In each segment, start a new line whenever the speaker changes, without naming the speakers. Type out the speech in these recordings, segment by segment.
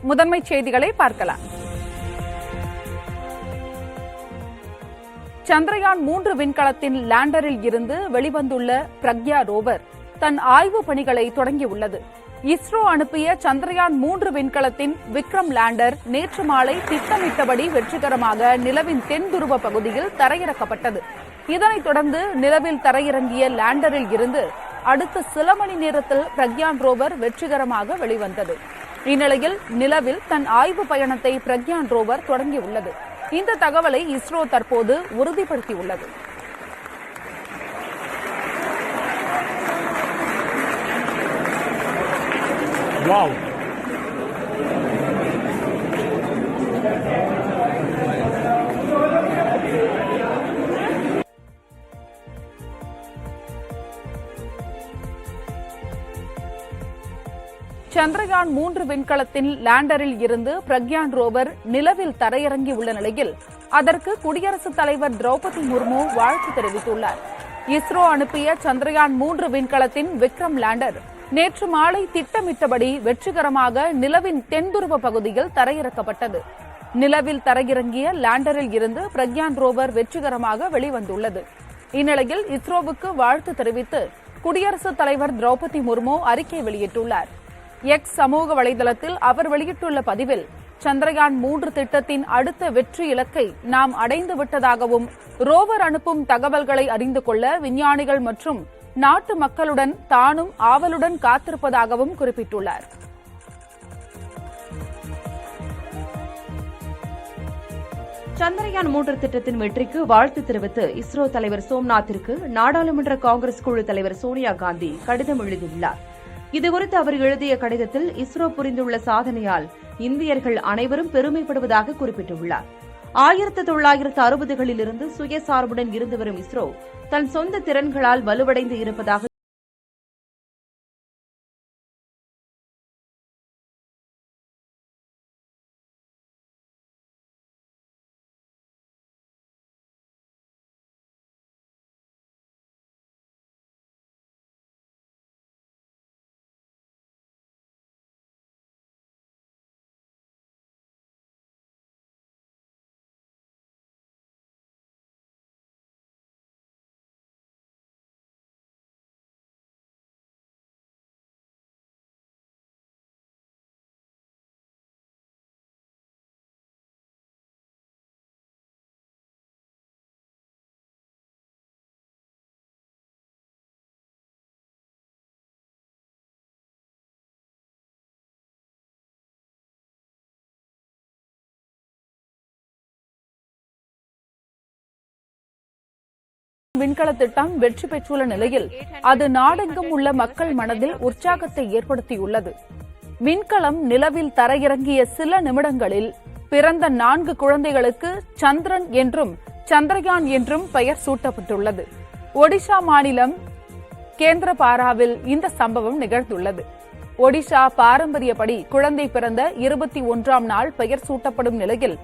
முதன்மை செய்திகளை பார்க்கலாம். சந்திரயான் 3 விண்கலத்தின் லேண்டரில் இருந்து வெளிவந்துள்ள பிரக்யா ரோவர் தன் ஆய்வு பணிகளை தொடங்கியுள்ளது. இஸ்ரோ அனுப்பிய சந்திரயான் 3 விண்கலத்தின் விக்ரம் லேண்டர் நேற்று மாலை திட்டமிட்டபடி வெற்றிகரமாக நிலவின் தென் துருவ பகுதியில் தரையிறக்கப்பட்டது. இதனைத் தொடர்ந்து நிலவில் தரையிறங்கிய லேண்டரில் இருந்து அடுத்த சில மணி நேரத்தில் பிரக்யான் ரோவர் வெற்றிகரமாக வெளிவந்தது. இந்நிலையில் நிலவில் தன் ஆய்வு பயணத்தை பிரக்யான் ரோவர் தொடங்கியுள்ளது. இந்த தகவலை இஸ்ரோ தற்போது உறுதிப்படுத்தியுள்ளது.
Wow.
சந்திரயான் 3 விண்கலத்தின் லேண்டரில் இருந்து பிரக்யான் ரோவர் நிலவில் தரையிறங்கியுள்ள நிலையில் அதற்கு குடியரசுத் தலைவர் திரௌபதி முர்மு வாழ்த்து தெரிவித்துள்ளார். இஸ்ரோ அனுப்பிய சந்திரயான் 3 விண்கலத்தின் விக்ரம் லேண்டர் நேற்று மாலை திட்டமிட்டபடி வெற்றிகரமாக நிலவின் தென்துருவ பகுதியில் தரையிறக்கப்பட்டது. நிலவில் தரையிறங்கிய லேண்டரில் இருந்து பிரக்யான் ரோவர் வெற்றிகரமாக வெளிவந்துள்ளது. இந்நிலையில் இஸ்ரோவுக்கு வாழ்த்து தெரிவித்து குடியரசுத் தலைவர் திரௌபதி முர்மு அறிக்கை வெளியிட்டுள்ளார். எக்ஸ் சமூக வலைதளத்தில் அவர் வெளியிட்டுள்ள பதிவில், சந்திரயான் 3 திட்டத்தின் அடுத்த வெற்றி இலக்கை நாம் அடைந்துவிட்டதாகவும் ரோவர் அனுப்பும் தகவல்களை அறிந்து கொள்ள விஞ்ஞானிகள் மற்றும் நாட்டு மக்களுடன் தானும் ஆவலுடன் காத்திருப்பதாகவும் குறிப்பிட்டுள்ளார்.
சந்திரயான் 3 திட்டத்தின் வெற்றிக்கு வாழ்த்து தெரிவித்து இஸ்ரோ தலைவர் சோம்நாத்திற்கு நாடாளுமன்ற காங்கிரஸ் குழு தலைவர் சோனியா காந்தி கடிதம் எழுதியுள்ளார். இதுகுறித்து அவர் எழுதிய கடிதத்தில் இஸ்ரோ புரிந்துள்ள சாதனையால் இந்தியர்கள் அனைவரும் பெருமைப்படுவதாக குறிப்பிட்டுள்ளார். 1960களில் இருந்து சுயசார்புடன் இருந்து வரும் இஸ்ரோ தன் சொந்த திறன்களால் வலுவடைந்து இருப்பதாக
விண்கல திட்டம் வெற்றி பெற்றுள்ள நிலையில் அது நாடெங்கும் உள்ள மக்கள் மனதில் உற்சாகத்தை ஏற்படுத்தியுள்ளது. விண்கலம் நிலவில் தரையிறங்கிய சில நிமிடங்களில் பிறந்த 4 குழந்தைகளுக்கு சந்திரன் என்றும் சந்திரயான் என்றும் பெயர் சூட்டப்பட்டுள்ளது. ஒடிஷா மாநிலம் கேந்திரபாராவில் இந்த சம்பவம் நிகழ்ந்துள்ளது. ஒடிஷா பாரம்பரியப்படி குழந்தை பிறந்த 21ஆம் நாள் பெயர் சூட்டப்படும் நிலையில்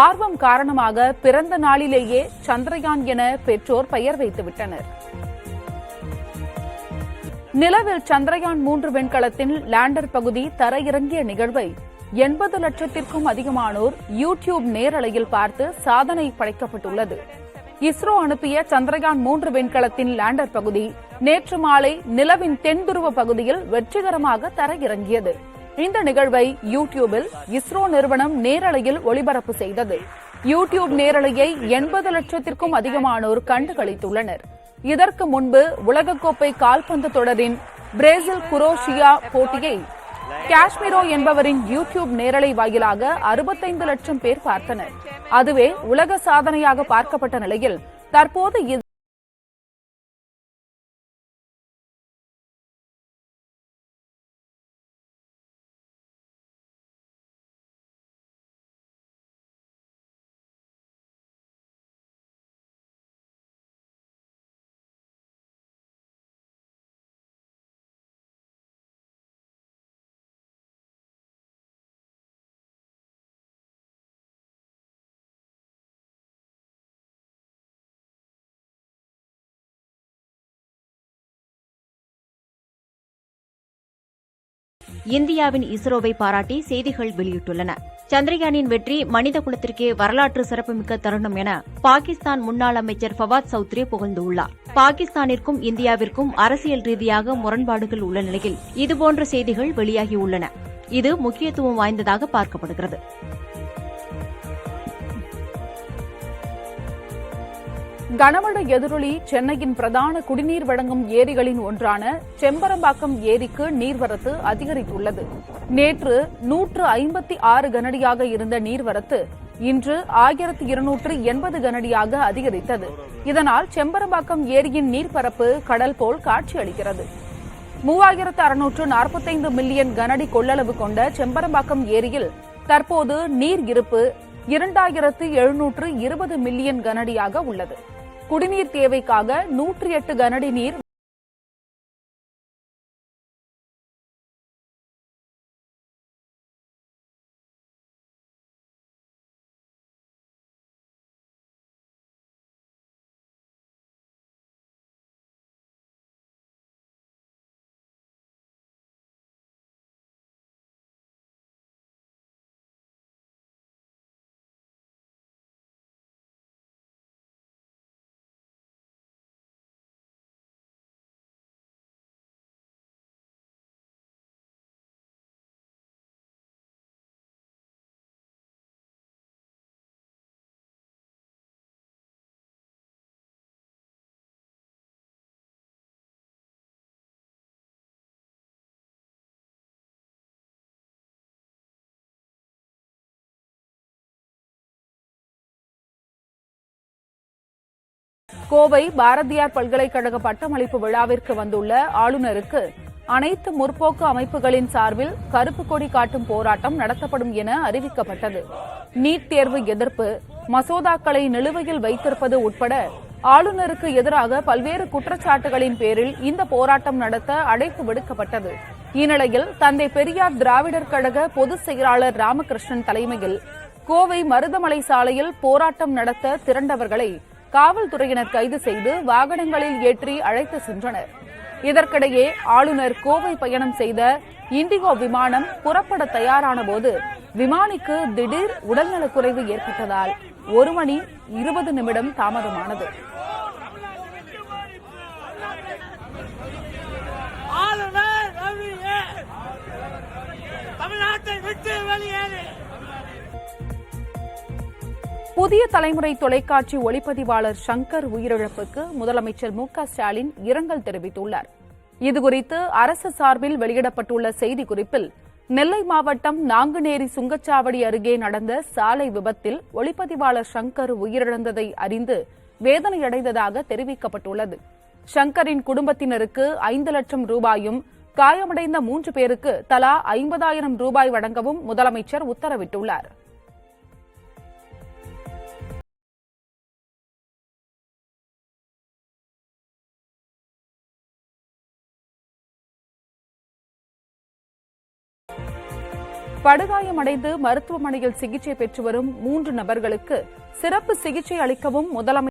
ஆர்வம் காரணமாக பிறந்த நாளிலேயே சந்திரயான் என பெற்றோர் பெயர் வைத்துவிட்டனர். நிலவில் சந்திரயான் 3 விண்கலத்தின் லேண்டர் பகுதி தரையிறங்கிய நிகழ்வை 80 லட்சத்திற்கும் அதிகமானோர் யூடியூப் நேரலையில் பார்த்து சாதனை படைக்கப்பட்டுள்ளது. இஸ்ரோ அனுப்பிய சந்திரயான் 3 விண்கலத்தின் லேண்டர் பகுதி நேற்று மாலை நிலவின் தென்துருவ பகுதியில் வெற்றிகரமாக தரையிறங்கியது. இந்த நிகழ்வை யூடியூபில் இஸ்ரோ நிறுவனம் நேரலையில் ஒளிபரப்பு செய்தது. யூடியூப் நேரலையை 80 லட்சத்திற்கும் அதிகமானோர் கண்டு களித்துள்ளனர். இதற்கு முன்பு உலகக்கோப்பை கால்பந்து தொடரின் பிரேசில் குரோஷியா போட்டியை காஷ்மீரோ என்பவரின் யூடியூப் நேரலை வாயிலாக 65 லட்சம் பேர் பார்த்தனர். அதுவே உலக சாதனையாக பார்க்கப்பட்ட நிலையில் தற்போது
இந்தியாவின் இஸ்ரோவை பாராட்டி செய்திகள் வெளியிட்டுள்ளன. சந்திரயானின் வெற்றி மனித குலத்திற்கே வரலாற்று சிறப்புமிக்க தருணம் என பாகிஸ்தான் முன்னாள் அமைச்சர் ஃபவாத் சௌத்ரி புகழ்ந்துள்ளார். பாகிஸ்தானிற்கும் இந்தியாவிற்கும் அரசியல் ரீதியாக முரண்பாடுகள் உள்ள நிலையில் இதுபோன்ற செய்திகள் வெளியாகியுள்ளன. இது முக்கியத்துவம் வாய்ந்ததாக பார்க்கப்படுகிறது.
கனமழை எதிரொலி சென்னையின் பிரதான குடிநீர் வழங்கும் ஏரிகளின் ஒன்றான செம்பரம்பாக்கம் ஏரிக்கு நீர்வரத்து அதிகரித்துள்ளது. நேற்று 156 கனஅடியாக இருந்த நீர்வரத்து இன்று 1280 கனஅடியாக அதிகரித்தது. இதனால் செம்பரம்பாக்கம் ஏரியின் நீர்ப்பரப்பு கடல் போல் காட்சியளிக்கிறது. 3645 மில்லியன் கனஅடி கொள்ளளவு கொண்ட செம்பரம்பாக்கம் ஏரியில் தற்போது நீர் இருப்பு 2720 மில்லியன் கனஅடியாக உள்ளது. குடிநீர் தேவைக்காக 108 கனஅடி நீர் கோவை பாரதியார் பல்கலைக்கழக பட்டமளிப்பு விழாவிற்கு வந்துள்ள ஆளுநருக்கு அனைத்து முற்போக்கு அமைப்புகளின் சார்பில் கருப்பு கொடி காட்டும் போராட்டம் நடத்தப்படும் என அறிவிக்கப்பட்டது. நீட் தேர்வு எதிர்ப்பு, மசோதாக்களை நிலுவையில் வைத்திருப்பது உட்பட ஆளுநருக்கு எதிராக பல்வேறு குற்றச்சாட்டுகளின் பேரில் இந்த போராட்டம் நடத்த அழைப்பு விடுக்கப்பட்டது. இந்நிலையில் தந்தை பெரியார் திராவிடர் கழக பொதுச் செயலாளர் ராமகிருஷ்ணன் தலைமையில் கோவை மருதமலை சாலையில் போராட்டம் நடத்த திரண்டவர்களை காவல்துறையினர் கைது செய்து வாகனங்களில் ஏற்றி அழைத்து சென்றனர். இதற்கிடையே ஆளுநர் கோவை பயணம் செய்த இண்டிகோ விமானம் புறப்பட தயாரான போது விமானிக்கு திடீர் உடல்நலக்குறைவு ஏற்பட்டதால் 1 மணி 20 நிமிடம் தாமதமானது. புதிய தலைமுறை தொலைக்காட்சி ஒளிப்பதிவாளர் சங்கர் உயிரிழப்புக்கு முதலமைச்சர் மு.க.ஸ்டாலின் இரங்கல் தெரிவித்துள்ளார். இதுகுறித்து அரசு சார்பில் வெளியிடப்பட்டுள்ள செய்திக்குறிப்பில், நெல்லை மாவட்டம் நாங்குநேரி சுங்கச்சாவடி அருகே நடந்த சாலை விபத்தில் ஒளிப்பதிவாளர் சங்கர் உயிரிழந்ததை அறிந்து வேதனையடைந்ததாக தெரிவிக்கப்பட்டுள்ளது. சங்கரின் குடும்பத்தினருக்கு 5 லட்சம் ரூபாயும், காயமடைந்த 3 பேருக்கு தலா 50,000 ரூபாய் வழங்கவும் முதலமைச்சர் உத்தரவிட்டுள்ளார். படுகாயமடைந்து மருத்துவமனையில் சிகிச்சை பெற்று வரும் 3 நபர்களுக்கு சிறப்பு சிகிச்சை அளிக்கவும் முதலமைச்சர்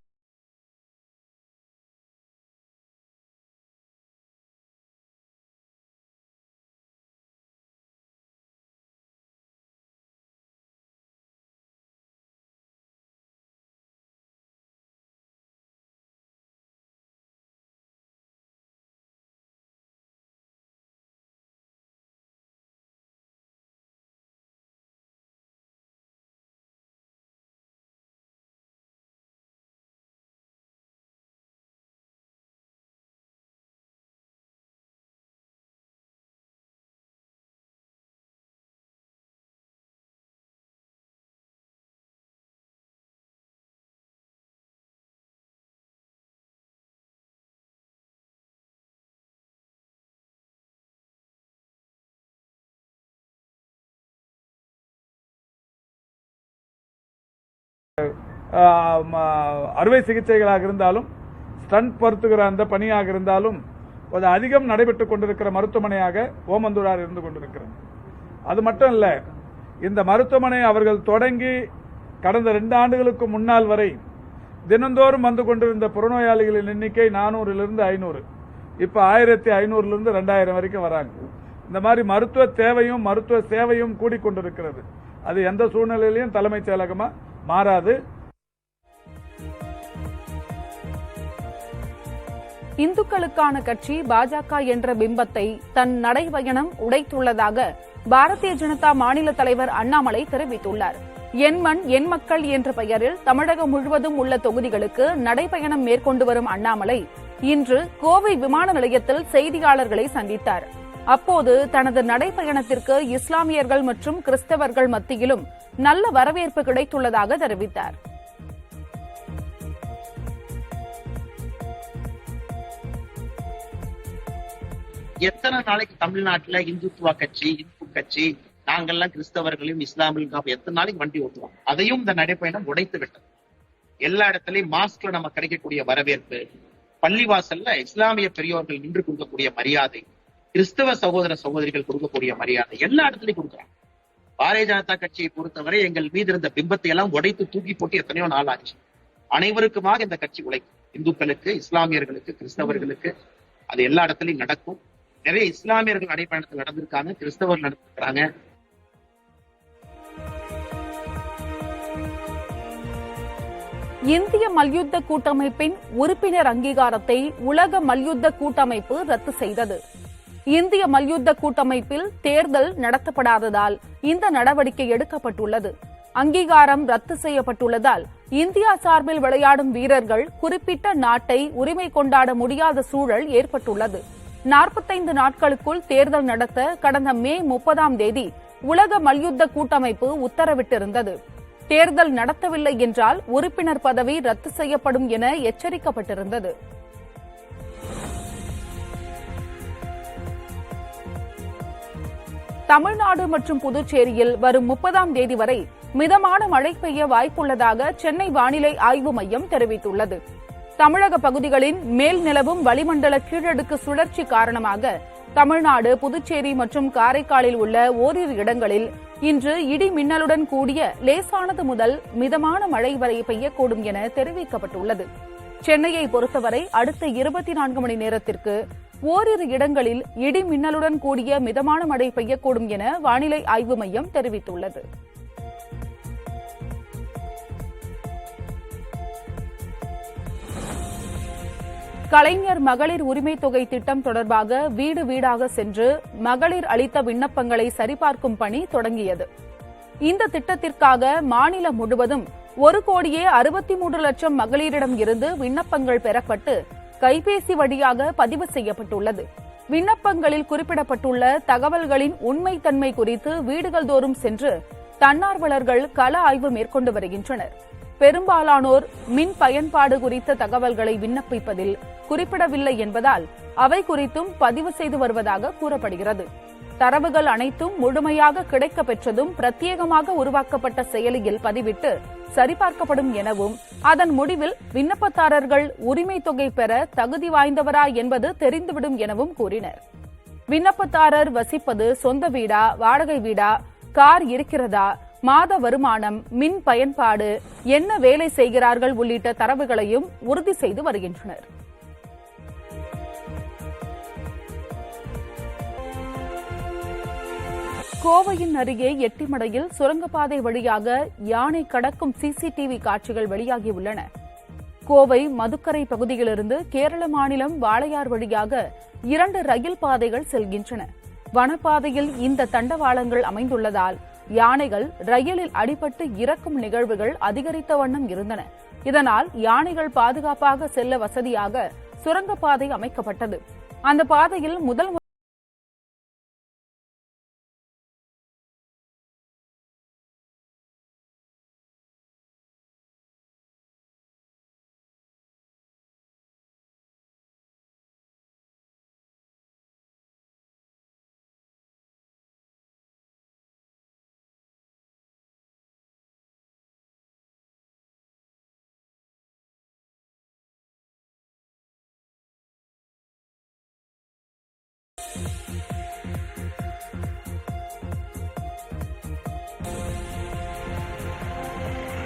அறுவை சிகிச்சைகளாக இருந்தாலும், ஸ்டண்ட் பொருத்துகிற அந்த பணியாக இருந்தாலும் கொஞ்சம் அதிகம் நடைபெற்றுக் கொண்டிருக்கிற மருத்துவமனையாக ஓமந்தூரார் இருந்து கொண்டிருக்கிறது. அது மட்டும் இல்ல, இந்த மருத்துவமனை அவர்கள் தொடங்கி கடந்த 2 ஆண்டுகளுக்கு முன்னால் வரை தினந்தோறும் வந்து கொண்டிருந்த புறநோயாளிகளின் எண்ணிக்கை 400 500, இப்ப 1500 2000 வரைக்கும் வராங்க. இந்த மாதிரி மருத்துவ தேவையும் மருத்துவ சேவையும் கூடிக்கொண்டிருக்கிறது. அது எந்த சூழ்நிலையிலையும் தலைமைச் செயலகமா மாறாது.
இந்துக்களுக்கான கட்சி பாஜக என்ற பிம்பத்தை தன் நடைபயணம் உடைத்துள்ளதாக பாரதிய ஜனதா மாநில தலைவர் அண்ணாமலை தெரிவித்துள்ளார். என் மண் என் மக்கள் என்ற பெயரில் தமிழகம் முழுவதும் உள்ள தொகுதிகளுக்கு நடைபயணம் மேற்கொண்டு வரும் அண்ணாமலை இன்று கோவை விமான நிலையத்தில் செய்தியாளர்களை சந்தித்தார். அப்போது தனது நடைபயணத்திற்கு இஸ்லாமியர்கள் மற்றும் கிறிஸ்தவர்கள் மத்தியிலும் நல்ல வரவேற்பு கிடைத்துள்ளதாக தெரிவித்தார்.
எத்தனை நாளைக்கு தமிழ்நாட்டுல இந்துத்துவ கட்சி இந்து கட்சி நாங்கள்லாம் கிறிஸ்தவர்களையும் இஸ்லாமியும் எத்தனை நாளைக்கு வண்டி ஓட்டுவோம்? அதையும் இந்த நடைப்பயணம் உடைத்து விட்டது. எல்லா இடத்துலயும் மாஸ்க்ல நம்ம கிடைக்கக்கூடிய வரவேற்பு, பள்ளிவாசல்ல இஸ்லாமிய பெரியோர்கள் நின்று கொடுக்கக்கூடிய மரியாதை, கிறிஸ்தவ சகோதர சகோதரிகள் கொடுக்கக்கூடிய மரியாதை எல்லா இடத்துலயும் கொடுக்குறாங்க. பாரதிய ஜனதா கட்சியை பொறுத்தவரை எங்கள் மீது இருந்த பிம்பத்தை எல்லாம் உடைத்து தூக்கி போட்டு எத்தனையோ நாள் ஆச்சு. அனைவருக்குமாக இந்த கட்சி உழைக்கும். இந்துக்களுக்கு, இஸ்லாமியர்களுக்கு, கிறிஸ்தவர்களுக்கு அது எல்லா இடத்துலயும் நடக்கும். நிறைய இஸ்லாமியர்கள் நடைபயணத்தில் நடந்திருக்காங்க, கிறிஸ்தவர்கள் நடந்திருக்கிறாங்க.
இந்திய மல்யுத்த கூட்டமைப்பின் உறுப்பினர் அங்கீகாரத்தை உலக மல்யுத்த கூட்டமைப்பு ரத்து செய்தது. இந்திய மல்யுத்த கூட்டமைப்பில் தேர்தல் நடத்தப்படாததால் இந்த நடவடிக்கை எடுக்கப்பட்டுள்ளது. அங்கீகாரம் ரத்து செய்யப்பட்டுள்ளதால் இந்தியா சார்பில் விளையாடும் வீரர்கள் குறிப்பிட்ட நாட்டை உரிமை கொண்டாட முடியாத சூழல் ஏற்பட்டுள்ளது. 45 நாட்களுக்குள் தேர்தல் நடத்த கடந்த மே 30ஆம் தேதி உலக மல்யுத்த கூட்டமைப்பு உத்தரவிட்டிருந்தது. தேர்தல் நடத்தவில்லை என்றால் உறுப்பினர் பதவி ரத்து செய்யப்படும் என எச்சரிக்கப்பட்டிருந்தது. தமிழ்நாடு மற்றும் புதுச்சேரியில் வரும் 30ஆம் தேதி வரை மிதமான மழை பெய்ய வாய்ப்புள்ளதாக சென்னை வானிலை ஆய்வு மையம் தெரிவித்துள்ளது. தமிழக பகுதிகளின் மேல் நிலவும் வளிமண்டல கீழடுக்கு சுழற்சி காரணமாக தமிழ்நாடு, புதுச்சேரி மற்றும் காரைக்காலில் உள்ள ஓரிரு இடங்களில் இன்று இடி மின்னலுடன் கூடிய லேசானது முதல் மிதமான மழை வரை பெய்யக்கூடும் என தெரிவிக்கப்பட்டுள்ளது. சென்னையை பொறுத்தவரை அடுத்த 24 மணி நேரத்திற்கு ஓரிரு இடங்களில் இடி மின்னலுடன் கூடிய மிதமான மழை பெய்யக்கூடும் என வானிலை ஆய்வு மையம் தெரிவித்துள்ளது. கலைஞர் மகளிர் உரிமை தொகை திட்டம் தொடர்பாக வீடு வீடாக சென்று மகளிர் அளித்த விண்ணப்பங்களை சரிபார்க்கும் பணி தொடங்கியது. இந்த திட்டத்திற்காக மாநிலம் முழுவதும் 1,63,00,000 மகளிரிடம் இருந்து விண்ணப்பங்கள் பெறப்பட்டு கைபேசி வழியாக பதிவு செய்யப்பட்டுள்ளது. விண்ணப்பங்களில் குறிப்பிடப்பட்டுள்ள தகவல்களின் உண்மைத்தன்மை குறித்து வீடுகள் தோறும் சென்று தன்னார்வலர்கள் கள ஆய்வு மேற்கொண்டு வருகின்றனர். பெரும்பாலானோர் மின் பயன்பாடு குறித்த தகவல்களை விண்ணப்பிப்பதில் குறிப்பிடவில்லை என்பதால் அவை குறித்தும் பதிவு செய்து வருவதாக கூறப்படுகிறது. தரவுகள் அனைத்தும் முழுமையாக கிடைக்கப் பெற்றதும் பிரத்யேகமாக உருவாக்கப்பட்ட செயலியில் பதிவிட்டு சரிபார்க்கப்படும் எனவும் அதன் முடிவில் விண்ணப்பதாரர்கள் உரிமை தொகை பெற தகுதி வாய்ந்தவரா என்பது தெரிந்துவிடும் எனவும் கூறினர். விண்ணப்பதாரர் வசிப்பது சொந்த வீடா, வாடகை வீடா, கார் இருக்கிறதா, மாத வருமானம், மின் பயன்பாடு, என்ன வேலை செய்கிறார்கள் உள்ளிட்ட தரவுகளையும் உறுதி செய்து வருகின்றனர். கோவையின் அருகே எட்டிமடையில் சுரங்கப்பாதை வழியாக யானை கடக்கும் சிசிடிவி காட்சிகள் வெளியாகியுள்ளன. கோவை மதுக்கரை பகுதியிலிருந்து கேரள மாநிலம் வாளையார் வழியாக 2 ரயில் பாதைகள் செல்கின்றன. வனப்பாதையில் இந்த தண்டவாளங்கள் அமைந்துள்ளதால் யானைகள் ரயிலில் அடிபட்டு இறக்கும் நிகழ்வுகள் அதிகரித்த வண்ணம் இருந்தன. இதனால் யானைகள் பாதுகாப்பாக செல்ல வசதியாக சுரங்கப்பாதை அமைக்கப்பட்டது. அந்த பாதையில் முதல்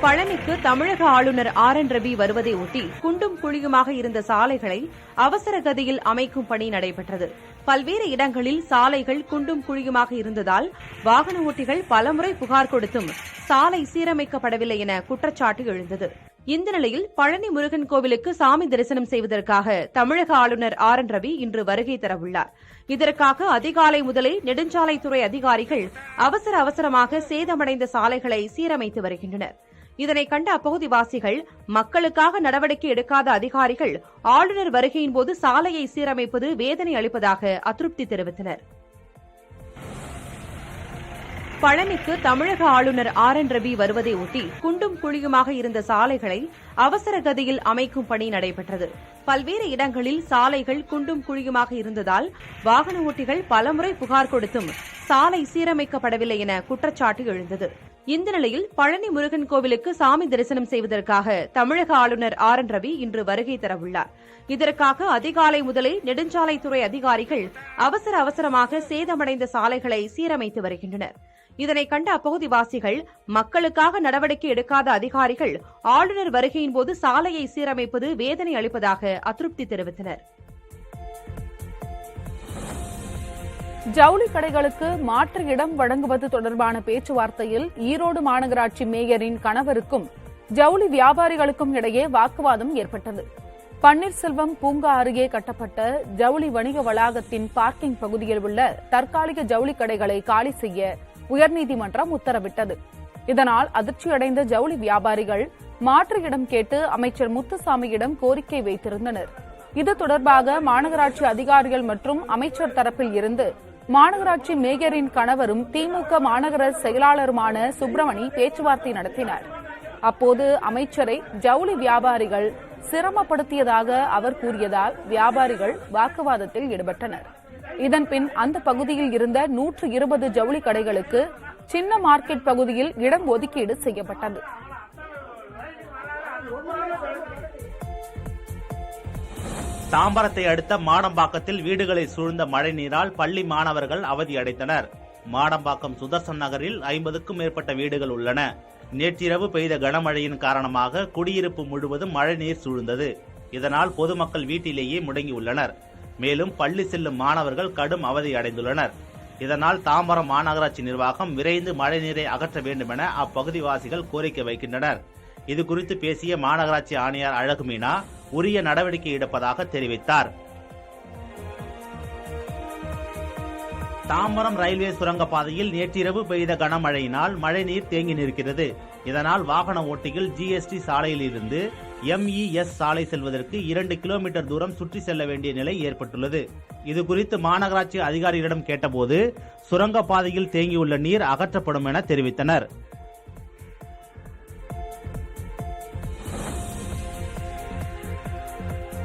பழனிக்கு தமிழக ஆளுநர் RN ரவி வருவதை ஒட்டி குண்டும் குழியுமாக இருந்த சாலைகளை அவசர கதியில் அமைக்கும் பணி நடைபெற்றது. பல்வேறு இடங்களில் சாலைகள் குண்டும் குழியுமாக இருந்ததால் வாகன ஓட்டிகள் பலமுறை புகார் கொடுத்தும் சாலை சீரமைக்கப்படவில்லை என குற்றச்சாட்டு எழுந்தது. இந்த நிலையில் பழனி முருகன் கோவிலுக்கு சாமி தரிசனம் செய்வதற்காக தமிழக ஆளுநர் RN ரவி இன்று வருகை தரவுள்ளார். இதற்காக அதிகாலை முதலே நெடுஞ்சாலைத்துறை அதிகாரிகள் அவசரமாக சேதமடைந்த சாலைகளை சீரமைத்து வருகின்றனர். இதனை கண்ட அப்பகுதிவாசிகள் மக்களுக்காக நடவடிக்கை எடுக்காத அதிகாரிகள் ஆளுநர் வருகையின் போது சாலையை சீரமைப்பது வேதனை அளிப்பதாக அதிருப்தி தெரிவித்தனர். பழனிக்கு தமிழக ஆளுநர் RN ரவி வருவதை ஒட்டி குண்டும் குழியுமாக இருந்த சாலைகளை அவசர கதியில் அமைக்கும் பணி நடைபெற்றது. பல்வேறு இடங்களில் சாலைகள் குண்டும் குழியுமாக இருந்ததால் வாகன ஓட்டிகள் பலமுறை புகார் கொடுத்தும் சாலை சீரமைக்கப்படவில்லை என குற்றச்சாட்டு எழுந்தது. இந்த நிலையில் பழனி முருகன் கோவிலுக்கு சாமி தரிசனம் செய்வதற்காக தமிழக ஆளுநர் RN ரவி இன்று வருகை தரவுள்ளார். இதற்காக அதிகாலை முதலே நெடுஞ்சாலைத்துறை அதிகாரிகள் அவசரமாக சேதமடைந்த சாலைகளை சீரமைத்து வருகின்றனர். இதனை கண்ட அப்பகுதிவாசிகள் மக்களுக்காக நடவடிக்கை எடுக்காத அதிகாரிகள் ஆளுநர் வருகையின் போது சாலையை சீரமைப்பது வேதனை அளிப்பதாக அதிருப்தி தெரிவித்தனர்.
ஜவுளி கடைகளுக்கு மாற்று இடம் வழங்குவது தொடர்பான பேச்சுவார்த்தையில் ஈரோடு மாநகராட்சி மேயரின் கணவருக்கும் ஜவுளி வியாபாரிகளுக்கும் இடையே வாக்குவாதம் ஏற்பட்டது. பன்னீர்செல்வம் பூங்கா அருகே கட்டப்பட்ட ஜவுளி வணிக வளாகத்தின் பார்க்கிங் பகுதியில் உள்ள தற்காலிக ஜவுளி கடைகளை காலி செய்ய உயர்நீதிமன்றம் உத்தரவிட்டது. இதனால் அதிர்ச்சியடைந்த ஜவுளி வியாபாரிகள் மாற்று இடம் கேட்டு அமைச்சர் முத்துசாமியிடம் கோரிக்கை வைத்திருந்தனர். இது தொடர்பாக மாநகராட்சி அதிகாரிகள் மற்றும் அமைச்சர் தரப்பில் இருந்து மாநகராட்சி மேயரின் கணவரும் திமுக மாநகர செயலாளருமான சுப்பிரமணி பேச்சுவார்த்தை நடத்தினார். அப்போது அமைச்சரை ஜவுளி வியாபாரிகள் சிரமப்படுத்தியதாக அவர் கூறியதால் வியாபாரிகள் வாக்குவாதத்தில் ஈடுபட்டனர். இதன்பின் அந்த பகுதியில் இருந்த 120 ஜவுளி கடைகளுக்கு சின்ன மார்க்கெட் பகுதியில் இடம் ஒதுக்கீடு செய்யப்பட்டது.
தாம்பரத்தை அடுத்த மாடம்பாக்கத்தில் வீடுகளை சூழ்ந்த மழைநீரால் பள்ளி மாணவர்கள் அவதியடைந்தனர். மாடம்பாக்கம் சுதர்சன் நகரில் 50க்கும் மேற்பட்ட வீடுகள் உள்ளன. நேற்றிரவு பெய்த கனமழையின் காரணமாக குடியிருப்பு முழுவதும் மழைநீர் சூழ்ந்தது. இதனால் பொதுமக்கள் வீட்டிலேயே முடங்கியுள்ளனர். மேலும் பள்ளி செல்லும் மாணவர்கள் கடும் அவதியடைந்துள்ளனர். இதனால் தாம்பரம் மாநகராட்சி நிர்வாகம் விரைந்து மழைநீரை அகற்ற வேண்டும் என அப்பகுதிவாசிகள் கோரிக்கை வைக்கின்றனர். இதுகுறித்து பேசிய மாநகராட்சி ஆணையர் அழகுமீனா உரிய நடவடிக்கை எடுப்பதாக தெரிவித்தார். தாம்பரம் ரயில்வே சுரங்கப்பாதையில் நேற்றிரவு பெய்த கனமழையினால் மழைநீர் தேங்கி நிற்கிறது. இதனால் வாகன ஓட்டிகள் GST சாலையில் இருந்து MES சாலை செல்வதற்கு 2 கிலோமீட்டர் தூரம் சுற்றி செல்ல வேண்டிய நிலை ஏற்பட்டுள்ளது. இதுகுறித்து மாநகராட்சி அதிகாரிகளிடம் கேட்டபோது சுரங்கப்பாதையில் தேங்கியுள்ள நீர் அகற்றப்படும் என தெரிவித்தனர்.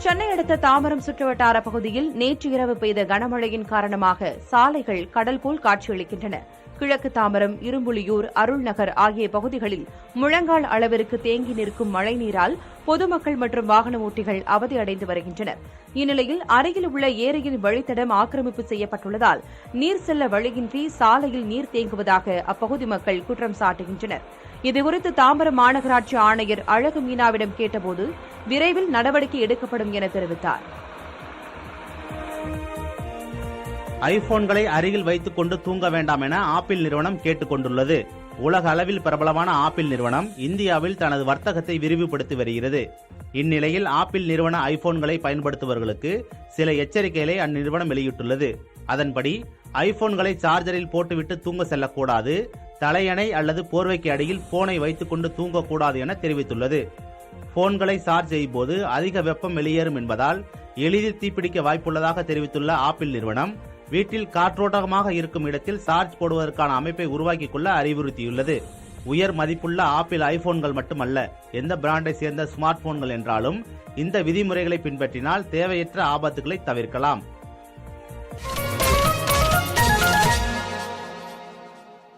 சென்னை அடுத்த தாம்பரம் சுற்றுவட்டார பகுதியில் நேற்று இரவு பெய்த கனமழையின் காரணமாக சாலைகள் கடல் போல் காட்சியளிக்கின்றன. கிழக்கு தாம்பரம், இரும்புலியூர், அருள்நகர் ஆகிய பகுதிகளில் முழங்கால் அளவிற்கு தேங்கி நிற்கும் மழைநீரால் பொதுமக்கள் மற்றும் வாகன ஓட்டிகள் அவதியடைந்து வருகின்றனர். இந்நிலையில் அருகில் உள்ள ஏரியின் வழித்தடம் ஆக்கிரமிப்பு செய்யப்பட்டுள்ளதால் நீர் செல்ல வழியின்றி சாலையில் நீர் தேங்குவதாக அப்பகுதி மக்கள் குற்றம் சாட்டுகின்றனர். இதுகுறித்து தாம்பரம் மாநகராட்சி ஆணையர் அழகு மீனாவிடம் கேட்டபோது விரைவில் நடவடிக்கை எடுக்கப்படும் என தெரிவித்தார்.
ஐபோன்களை அருகில் வைத்துக் கொண்டு தூங்க வேண்டாம் என ஆப்பிள் நிறுவனம் கேட்டுக் கொண்டுள்ளது. உலக அளவில் பிரபலமான ஆப்பிள் நிறுவனம் இந்தியாவில் தனது வர்த்தகத்தை விரிவுபடுத்தி வருகிறது. இந்நிலையில் ஆப்பிள் நிறுவன ஐபோன்களை பயன்படுத்துபவர்களுக்கு சில எச்சரிக்கைகளை அந்நிறுவனம் வெளியிட்டுள்ளது. அதன்படி ஐபோன்களை சார்ஜரில் போட்டுவிட்டு தூங்க செல்லக்கூடாது, தலையணை அல்லது போர்வைக்கு அடியில் போனை வைத்துக் கொண்டு தூங்கக்கூடாது என தெரிவித்துள்ளது. போன்களை சார்ஜ் செய்யும் போது அதிக வெப்பம் வெளியேறும் என்பதால் எளிதில் தீப்பிடிக்க வாய்ப்புள்ளதாக தெரிவித்துள்ள ஆப்பிள் நிறுவனம் வீட்டில் காற்றோட்டமாக இருக்கும் இடத்தில் சார்ஜ் போடுவதற்கான அமைப்பை உருவாக்கிக் கொள்ள அறிவுறுத்தியுள்ளது. உயர் மதிப்புள்ள ஆப்பிள் ஐபோன்கள் மட்டுமல்ல, எந்த பிராண்டை சேர்ந்த ஸ்மார்ட் போன்கள் என்றாலும் இந்த விதிமுறைகளை பின்பற்றினால் தேவையற்ற ஆபத்துகளை தவிர்க்கலாம்.